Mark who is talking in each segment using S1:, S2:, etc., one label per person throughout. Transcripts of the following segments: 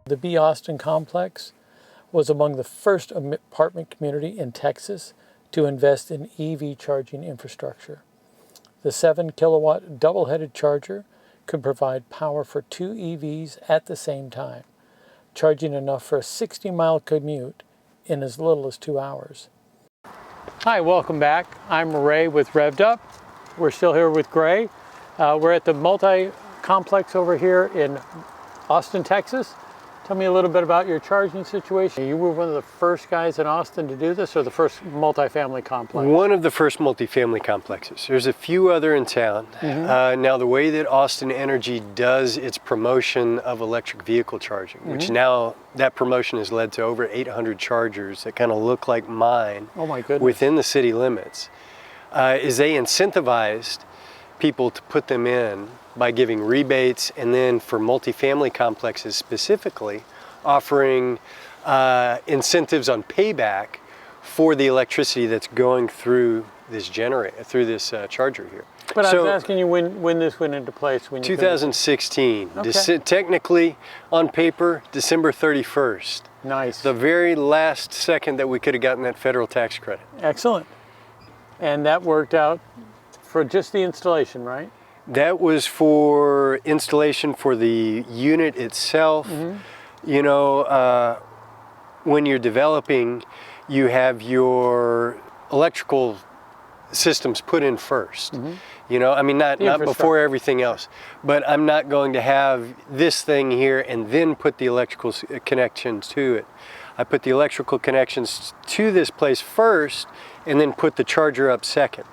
S1: The B. Austin complex was among the first apartment community in Texas to invest in EV charging infrastructure. The 7-kilowatt double-headed charger could provide power for 2 EVs at the same time, charging enough for a 60-mile commute in as little as 2 hours. Hi, welcome back. I'm Ray with REV'D Up. We're still here with Gray. We're at the multi-complex over here in Austin, Texas. Tell me a little bit about your charging situation. You were one of the first guys in Austin to do this, or the first multifamily complex?
S2: One of the first multifamily complexes. There's a few other in town. Now the way that Austin Energy does its promotion of electric vehicle charging, which now that promotion has led to over 800 chargers that kind of look like mine.
S1: Oh my goodness.
S2: Within the city limits, is they incentivized people to put them in by giving rebates, and then for multifamily complexes specifically, offering incentives on payback for the electricity that's going through this generator, through this charger here.
S1: But I was asking you when this went into place. When
S2: 2016.
S1: Okay.
S2: Technically, on paper, December 31st.
S1: Nice.
S2: The very last second that we could have gotten that federal tax credit.
S1: Excellent. And that worked out for just the installation, right?
S2: That was for installation for the unit itself. You know, when you're developing, you have your electrical systems put in first. You know, I mean, not before everything else, but I'm not going to have this thing here and then put the electrical connections to it. I put the electrical connections to this place first and then put the charger up second.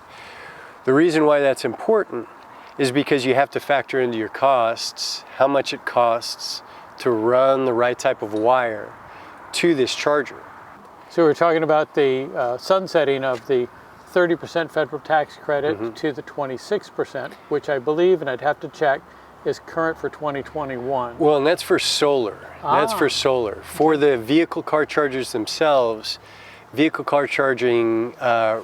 S2: The reason why that's important is because you have to factor into your costs how much it costs to run the right type of wire to this charger.
S1: So we're talking about the sunsetting of the 30% federal tax credit to the 26%, which I believe, and I'd have to check, is current for 2021.
S2: Well, and that's for solar. That's for solar. For the vehicle car chargers themselves, vehicle car charging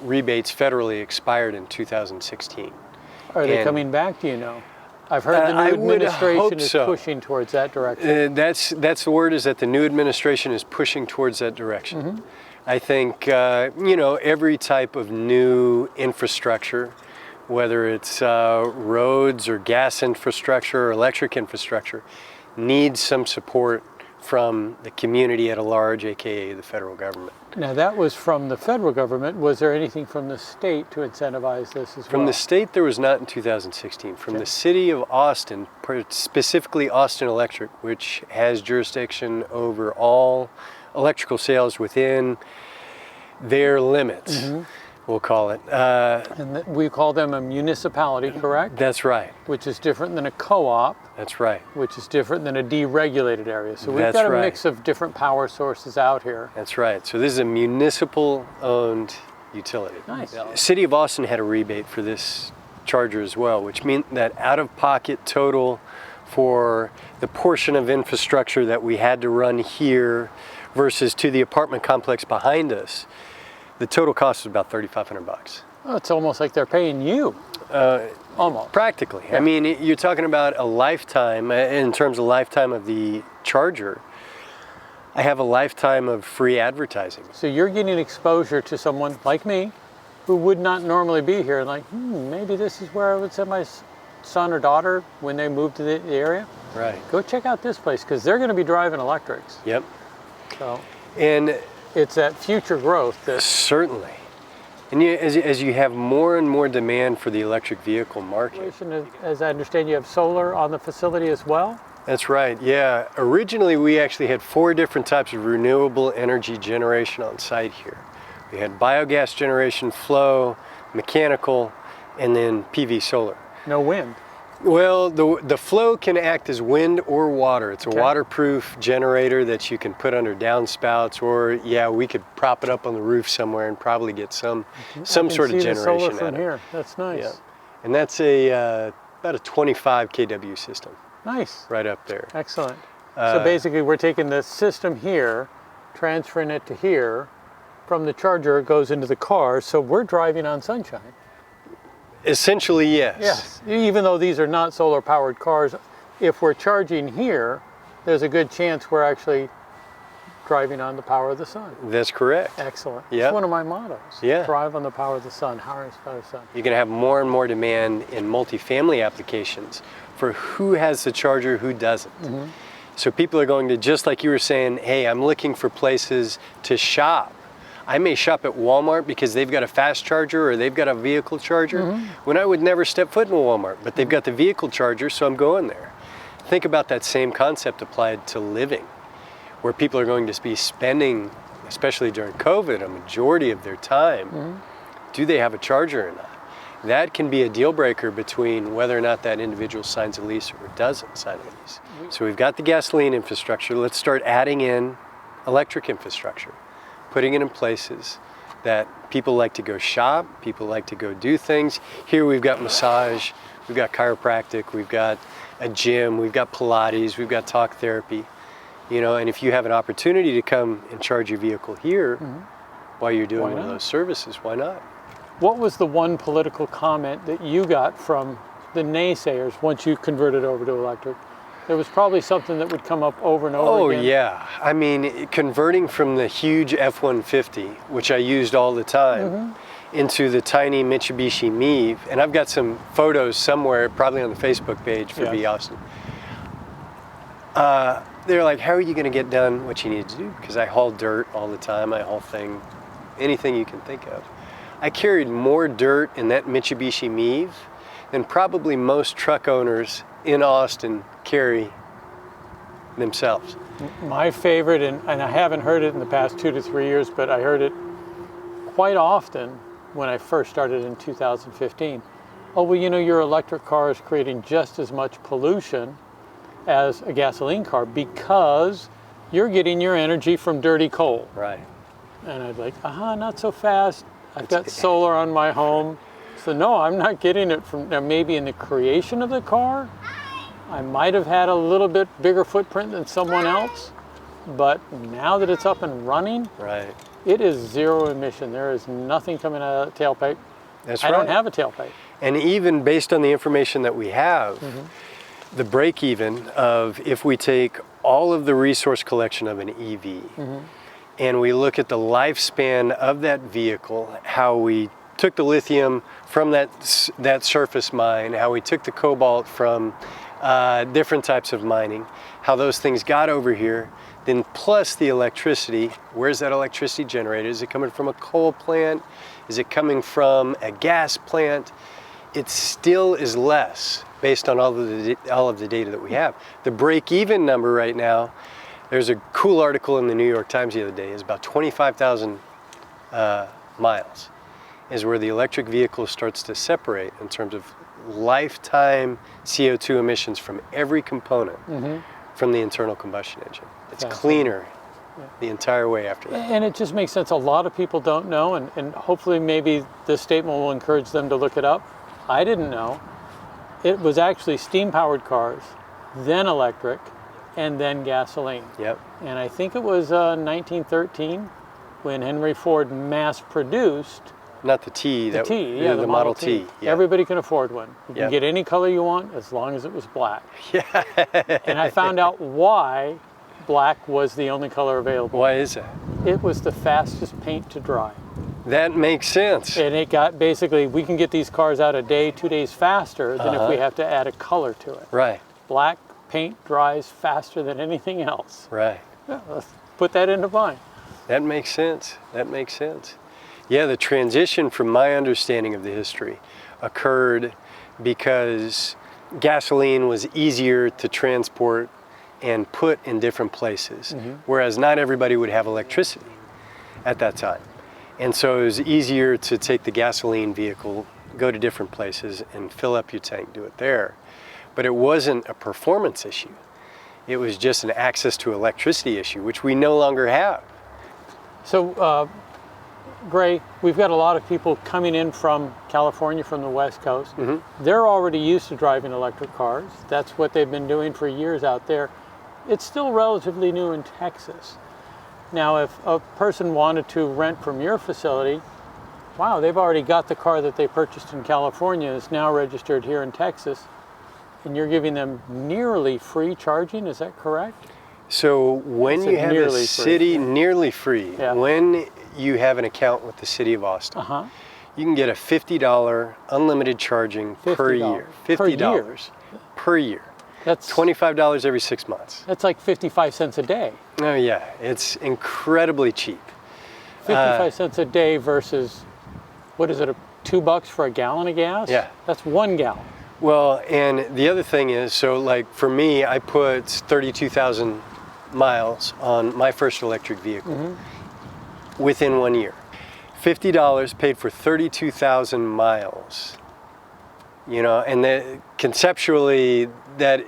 S2: rebates federally expired in 2016.
S1: Are they coming back, do you know? I've heard the new administration is pushing towards that direction.
S2: That's the word, is that the new administration is pushing towards that direction. I think, you know, every type of new infrastructure, whether it's roads or gas infrastructure or electric infrastructure, needs some support from the community at large, aka the federal government.
S1: Now that was from the federal government. Was there anything from the state to incentivize this as well?
S2: From the state, there was not in 2016. From the city of Austin, specifically Austin Electric, which has jurisdiction over all electrical sales within their limits, we'll call it.
S1: And we call them a municipality, correct?
S2: That's right.
S1: Which is different than a co-op.
S2: That's right.
S1: Which is different than a deregulated area. So we've got a mix of different power sources out here.
S2: That's right. So this is a municipal-owned utility.
S1: Nice.
S2: The City of Austin had a rebate for this charger as well, which meant that out-of-pocket total for the portion of infrastructure that we had to run here versus to the apartment complex behind us, the total cost was about $3,500.
S1: Oh, it's almost like they're paying you. Almost.
S2: Practically. Yeah. I mean, you're talking about a lifetime, in terms of lifetime of the charger, I have a lifetime of free advertising.
S1: So you're getting exposure to someone like me who would not normally be here, like, maybe this is where I would send my son or daughter when they move to the area.
S2: Right.
S1: Go check out this place, because they're going to be driving electrics.
S2: Yep.
S1: So,
S2: and
S1: it's that future growth that...
S2: Certainly. And as you have more and more demand for the electric vehicle market.
S1: As I understand, you have solar on the facility as well?
S2: That's right, yeah. Originally, we actually had 4 different types of renewable energy generation on site here. We had biogas generation, flow, mechanical, and then PV solar.
S1: No wind?
S2: Well, the flow can act as wind or water. It's a waterproof generator that you can put under downspouts, or we could prop it up on the roof somewhere and probably get some sort of generation
S1: out of it. Here. That's nice.
S2: Yeah. And that's about a 25 kW system.
S1: Nice.
S2: Right up there.
S1: Excellent. So basically we're taking the system here, transferring it to here. From the charger, it goes into the car, so we're driving on sunshine.
S2: Essentially, yes.
S1: Yes. Even though these are not solar-powered cars, if we're charging here, there's a good chance we're actually driving on the power of the sun.
S2: That's correct.
S1: Excellent.
S2: Yeah.
S1: It's one of my mottos.
S2: Yeah.
S1: Thrive on the power of the sun, harness the power of the sun.
S2: You're going to have more and more demand in multifamily applications for who has the charger, who doesn't. So people are going to, just like you were saying, hey, I'm looking for places to shop. I may shop at Walmart because they've got a fast charger or they've got a vehicle charger, when I would never step foot in a Walmart, but they've got the vehicle charger, so I'm going there. Think about that same concept applied to living, where people are going to be spending, especially during COVID, a majority of their time. Do they have a charger or not? That can be a deal breaker between whether or not that individual signs a lease or doesn't sign a lease. So we've got the gasoline infrastructure. Let's start adding in electric infrastructure, putting it in places that people like to go shop, people like to go do things. Here we've got massage, we've got chiropractic, we've got a gym, we've got Pilates, we've got talk therapy. You know, and if you have an opportunity to come and charge your vehicle here while you're doing one of those services, why not?
S1: What was the one political comment that you got from the naysayers once you converted over to electric? There was probably something that would come up over and over again.
S2: Oh yeah, I mean, converting from the huge F-150, which I used all the time, into the tiny Mitsubishi Miv, and I've got some photos somewhere, probably on the Facebook page for B. Austin. They're like, how are you going to get done what you need to do? Because I haul dirt all the time, I haul anything you can think of. I carried more dirt in that Mitsubishi Miv than probably most truck owners in Austin carry themselves.
S1: My favorite, and I haven't heard it in the past 2 to 3 years, but I heard it quite often when I first started in 2015. Oh, well, you know, your electric car is creating just as much pollution as a gasoline car because you're getting your energy from dirty coal.
S2: Right.
S1: And I'd like, not so fast. I've got solar on my home. So no, I'm not getting it from, now maybe in the creation of the car, I might have had a little bit bigger footprint than someone else, but now that it's up and running,
S2: right,
S1: it is zero emission. There is nothing coming out of the tailpipe.
S2: That's
S1: I
S2: right.
S1: don't have a tailpipe.
S2: And even based on the information that we have, the break even of if we take all of the resource collection of an EV and we look at the lifespan of that vehicle, how we took the lithium from that surface mine, how we took the cobalt from different types of mining, how those things got over here, then plus the electricity. Where's that electricity generated? Is it coming from a coal plant? Is it coming from a gas plant? It still is less based on all of the data that we have. The break-even number right now, there's a cool article in the New York Times the other day, is about 25,000 miles is where the electric vehicle starts to separate in terms of lifetime CO2 emissions from every component from the internal combustion engine. It's cleaner the entire way after that.
S1: And it just makes sense. A lot of people don't know, and hopefully maybe this statement will encourage them to look it up. I didn't know. It was actually steam-powered cars, then electric, and then gasoline.
S2: Yep.
S1: And I think it was 1913 when Henry Ford mass-produced
S2: Not the T.
S1: the Model T.
S2: Yeah.
S1: Everybody can afford one. You can
S2: Yep.
S1: get any color you want as long as it was black.
S2: Yeah.
S1: And I found out why black was the only color available.
S2: Why is that?
S1: It was the fastest paint to dry.
S2: That makes sense.
S1: And it got basically, we can get these cars out a day, 2 days faster than if we have to add a color to it.
S2: Right.
S1: Black paint dries faster than anything else.
S2: Right.
S1: Yeah, let's put that into mind.
S2: That makes sense. That makes sense. Yeah, the transition from my understanding of the history occurred because gasoline was easier to transport and put in different places, whereas not everybody would have electricity at that time. And so it was easier to take the gasoline vehicle, go to different places and fill up your tank, do it there. But it wasn't a performance issue. It was just an access to electricity issue, which we no longer have.
S1: So, Gray, we've got a lot of people coming in from California, from the West Coast. They're already used to driving electric cars. That's what they've been doing for years out there. It's still relatively new in Texas. Now, if a person wanted to rent from your facility, wow, they've already got the car that they purchased in California, is now registered here in Texas, and you're giving them nearly free charging, is that correct?
S2: So when
S1: It's
S2: you have a
S1: nearly free.
S2: city nearly free,
S1: Yeah.
S2: when you have an account with the city of Austin, you can get a $50 unlimited charging per year. $50 per year.
S1: That's
S2: $25 every 6 months.
S1: That's like 55 cents a day.
S2: Oh yeah, it's incredibly cheap.
S1: 55 cents a day versus, what is it, $2 for a gallon of gas?
S2: Yeah.
S1: That's 1 gallon.
S2: Well, and the other thing is, so like for me, I put 32,000 miles on my first electric vehicle within 1 year. $50 paid for 32,000 miles. You know, and conceptually that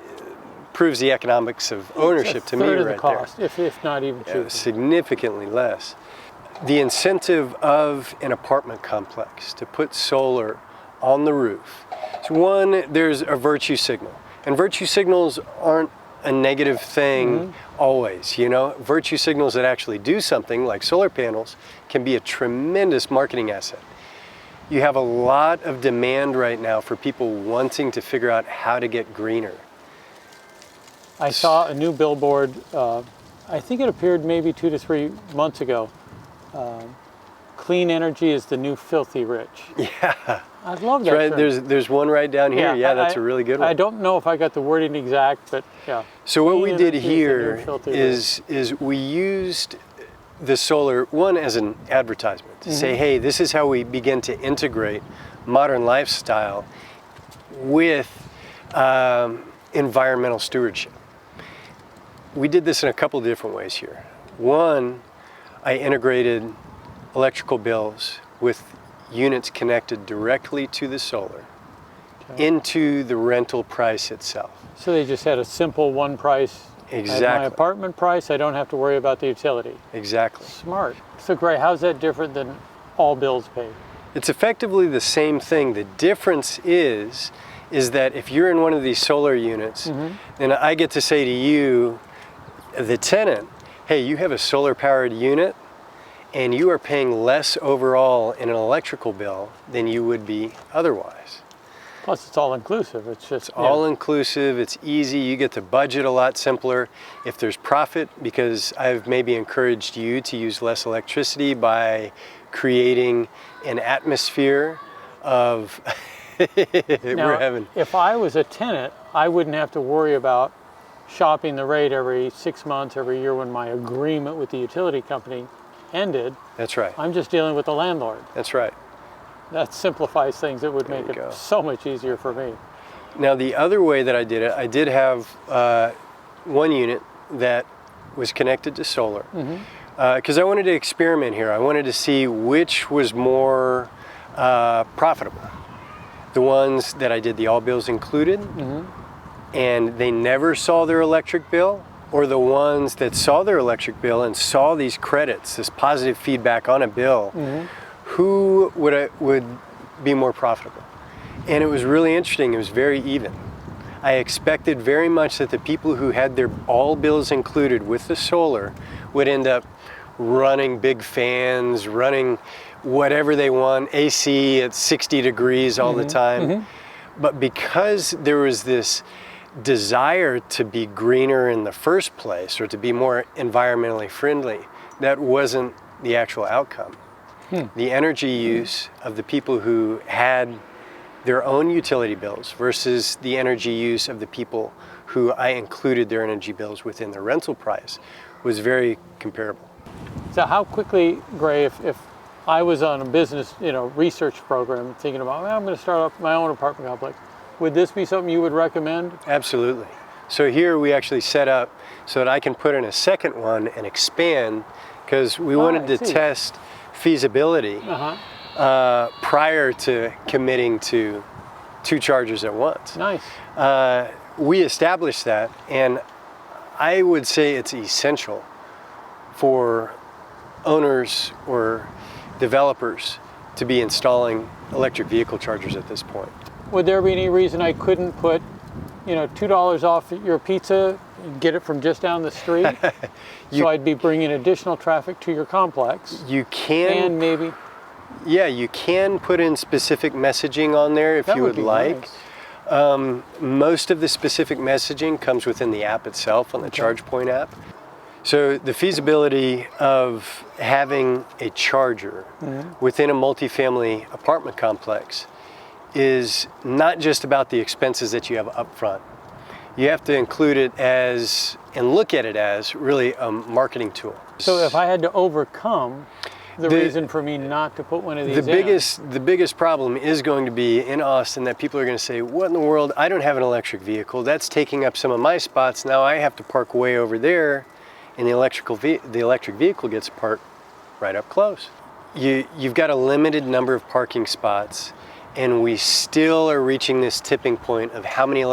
S2: proves the economics of ownership to me
S1: Third of the
S2: right
S1: cost,
S2: there.
S1: if not even cheaper.
S2: Significantly less. The incentive of an apartment complex to put solar on the roof. So one, there's a virtue signal. And virtue signals aren't a negative thing always, you know. Virtue signals that actually do something, like solar panels, can be a tremendous marketing asset. You have a lot of demand right now for people wanting to figure out how to get greener.
S1: I saw a new billboard, I think it appeared maybe 2 to 3 months ago. Clean energy is the new filthy rich.
S2: Yeah.
S1: I love that.
S2: Right, there's one right down here. Yeah, that's a really good one.
S1: I don't know if I got the wording exact, but yeah.
S2: So what we did
S1: Clean energy
S2: here
S1: is the new filthy rich.
S2: is we used the solar, one, as an advertisement to say, hey, this is how we begin to integrate modern lifestyle with environmental stewardship. We did this in a couple different ways here. One, I integrated electrical bills with units connected directly to the solar into the rental price itself.
S1: So they just had a simple one price.
S2: Exactly.
S1: At my apartment price, I don't have to worry about the utility.
S2: Exactly.
S1: Smart. So Gray, how's that different than all bills paid?
S2: It's effectively the same thing. The difference is that if you're in one of these solar units, then I get to say to you, the tenant, hey, you have a solar powered unit and you are paying less overall in an electrical bill than you would be otherwise.
S1: Plus it's all inclusive. It's just
S2: All inclusive, it's easy, you get to budget a lot simpler. If there's profit, because I've maybe encouraged you to use less electricity by creating an atmosphere of
S1: Now, if I was a tenant, I wouldn't have to worry about shopping the rate every 6 months, every year when my agreement with the utility company ended.
S2: That's right.
S1: I'm just dealing with the landlord.
S2: That's right.
S1: That simplifies things. It would make it so much easier for me.
S2: Now the other way that I did it, I did have one unit that was connected to solar because I wanted to experiment here. I wanted to see which was more profitable. The ones that I did the all bills included and they never saw their electric bill, or the ones that saw their electric bill and saw these credits, this positive feedback on a bill, who would be more profitable? And it was really interesting. It was very even. I expected very much that the people who had their all bills included with the solar would end up running big fans, running whatever they want, AC at 60 degrees all the time. But because there was this desire to be greener in the first place, or to be more environmentally friendly, that wasn't the actual outcome. The energy use of the people who had their own utility bills versus the energy use of the people who I included their energy bills within the rental price was very comparable.
S1: So how quickly, Gray, if I was on a business, research program thinking about, well, I'm going to start up my own apartment complex, would this be something you would recommend? Absolutely.
S2: So here we actually set up so that I can put in a second one and expand, because we wanted to test feasibility prior to committing to 2 chargers at once.
S1: Nice.
S2: We established that, and I would say it's essential for owners or developers to be installing electric vehicle chargers at this point.
S1: Would there be any reason I couldn't put, $2 off your pizza and get it from just down the street? So I'd be bringing additional traffic to your complex.
S2: You can.
S1: And maybe.
S2: Yeah, you can put in specific messaging on there if you would like.
S1: Nice.
S2: Most of the specific messaging comes within the app itself, on the ChargePoint app. So the feasibility of having a charger within a multifamily apartment complex is not just about the expenses that you have up front. You have to include it as, and look at it as, really a marketing tool.
S1: So if I had to overcome the reason for me not to put one of these
S2: the biggest problem is going to be in Austin that people are going to say, what in the world, I don't have an electric vehicle, that's taking up some of my spots, now I have to park way over there, and the electric vehicle gets parked right up close. You've got a limited number of parking spots, and we still are reaching this tipping point of how many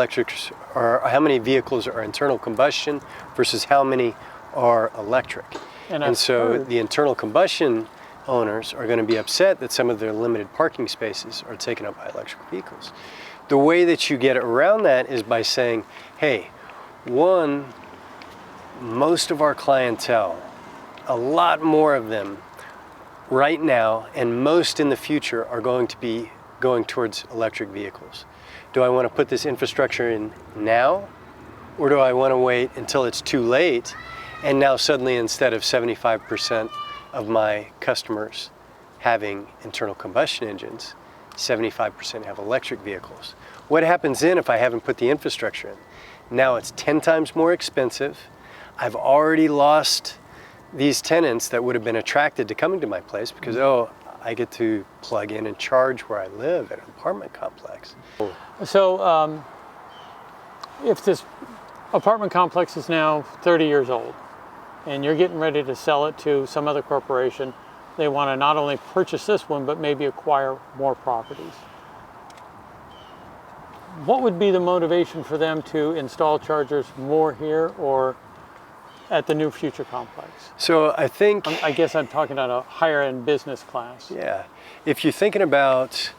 S2: vehicles are internal combustion versus how many are electric. And so the internal combustion owners are going to be upset that some of their limited parking spaces are taken up by electric vehicles. The way that you get around that is by saying, hey, one, most of our clientele, a lot more of them right now and most in the future are going to be going towards electric vehicles. Do I want to put this infrastructure in now, or do I want to wait until it's too late and now suddenly instead of 75% of my customers having internal combustion engines, 75% have electric vehicles? What happens then if I haven't put the infrastructure in? Now it's 10 times more expensive. I've already lost these tenants that would have been attracted to coming to my place because, oh, I get to plug in and charge where I live at an apartment complex.
S1: So if this apartment complex is now 30 years old and you're getting ready to sell it to some other corporation, they want to not only purchase this one, but maybe acquire more properties. What would be the motivation for them to install chargers more here or at the new future complex?
S2: So I think...
S1: I guess I'm talking about a higher end business class.
S2: Yeah. If you're thinking about,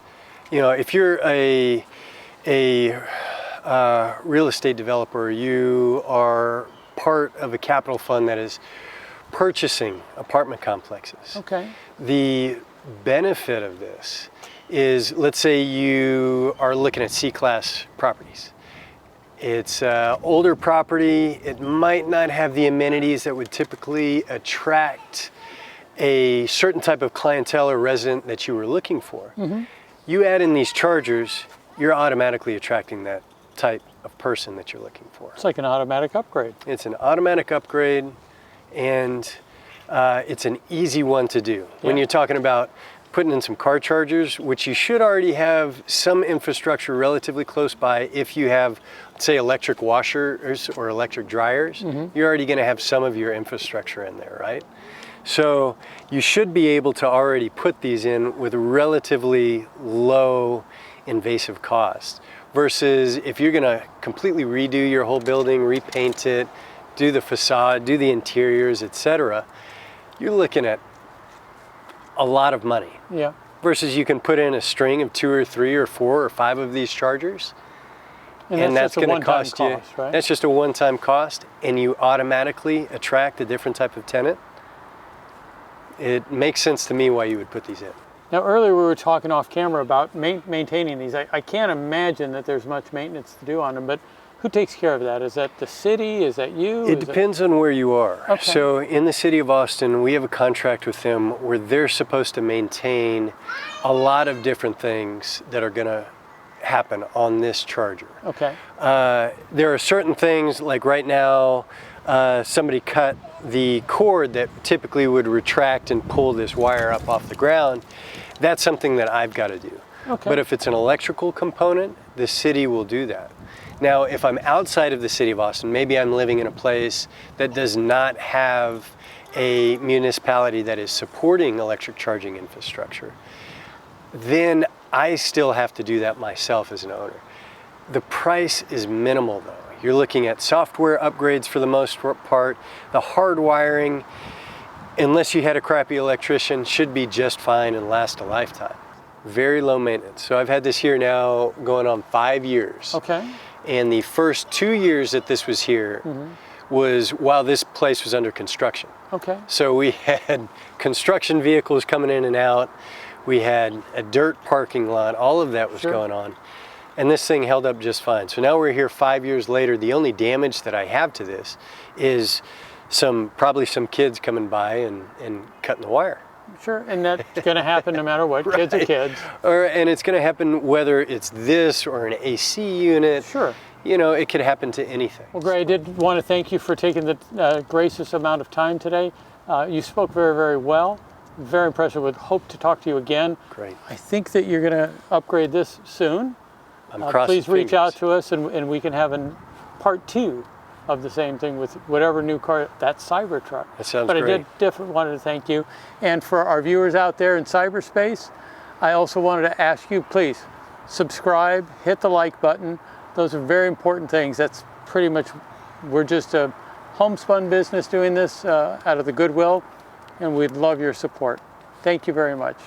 S2: if you're a real estate developer, you are part of a capital fund that is purchasing apartment complexes.
S1: Okay.
S2: The benefit of this is, let's say you are looking at C-class properties. It's older property, it might not have the amenities that would typically attract a certain type of clientele or resident that you were looking for. Mm-hmm. You add in these chargers, you're automatically attracting that type of person that you're looking for.
S1: It's like an automatic upgrade.
S2: It's an automatic upgrade, and it's an easy one to do. Yeah. When you're talking about putting in some car chargers, which you should already have some infrastructure relatively close by. If you have, say, electric washers or electric dryers, you're already going to have some of your infrastructure in there, right? So you should be able to already put these in with relatively low invasive cost. Versus if you're going to completely redo your whole building, repaint it, do the facade, do the interiors, etc., you're looking at a lot of money.
S1: Yeah.
S2: Versus you can put in a string of 2 or 3 or 4 or 5 of these chargers, and that's going to cost you. Right? That's just a one-time cost, and you automatically attract a different type of tenant. It makes sense to me why you would put these in.
S1: Now, earlier we were talking off camera about maintaining these. I can't imagine that there's much maintenance to do on them, but who takes care of that? Is that the city? Is that you?
S2: It depends on where you are. Okay. So in the city of Austin, we have a contract with them where they're supposed to maintain a lot of different things that are going to happen on this charger.
S1: Okay.
S2: There are certain things, like right now, somebody cut the cord that typically would retract and pull this wire up off the ground. That's something that I've got to do. Okay. But if it's an electrical component, the city will do that. Now, if I'm outside of the city of Austin, maybe I'm living in a place that does not have a municipality that is supporting electric charging infrastructure, then I still have to do that myself as an owner. The price is minimal though. You're looking at software upgrades for the most part. The hard wiring, unless you had a crappy electrician, should be just fine and last a lifetime. Very low maintenance. So I've had this here now going on 5 years.
S1: Okay.
S2: And the first 2 years that this was here was while this place was under construction.
S1: Okay.
S2: So we had construction vehicles coming in and out. We had a dirt parking lot. All of that was going on. And this thing held up just fine. So now we're here 5 years later. The only damage that I have to this is probably some kids coming by and cutting the wire.
S1: Sure, and that's going to happen no matter what. Kids are kids.
S2: And it's going to happen whether it's this or an AC unit.
S1: Sure.
S2: You know, it could happen to anything.
S1: Well, Gray, I did want to thank you for taking the gracious amount of time today. You spoke very, very well. Very impressive. Would hope to talk to you again.
S2: Great.
S1: I think that you're going to upgrade this soon.
S2: I'm crossing
S1: please reach
S2: fingers.
S1: out to us, and we can have a part 2 of the same thing with whatever new car, that Cybertruck.
S2: That sounds
S1: but
S2: great.
S1: I did definitely wanted to thank you. And for our viewers out there in cyberspace, I also wanted to ask you, please subscribe, hit the like button. Those are very important things. That's pretty much, we're just a homespun business doing this out of the goodwill, and we'd love your support. Thank you very much.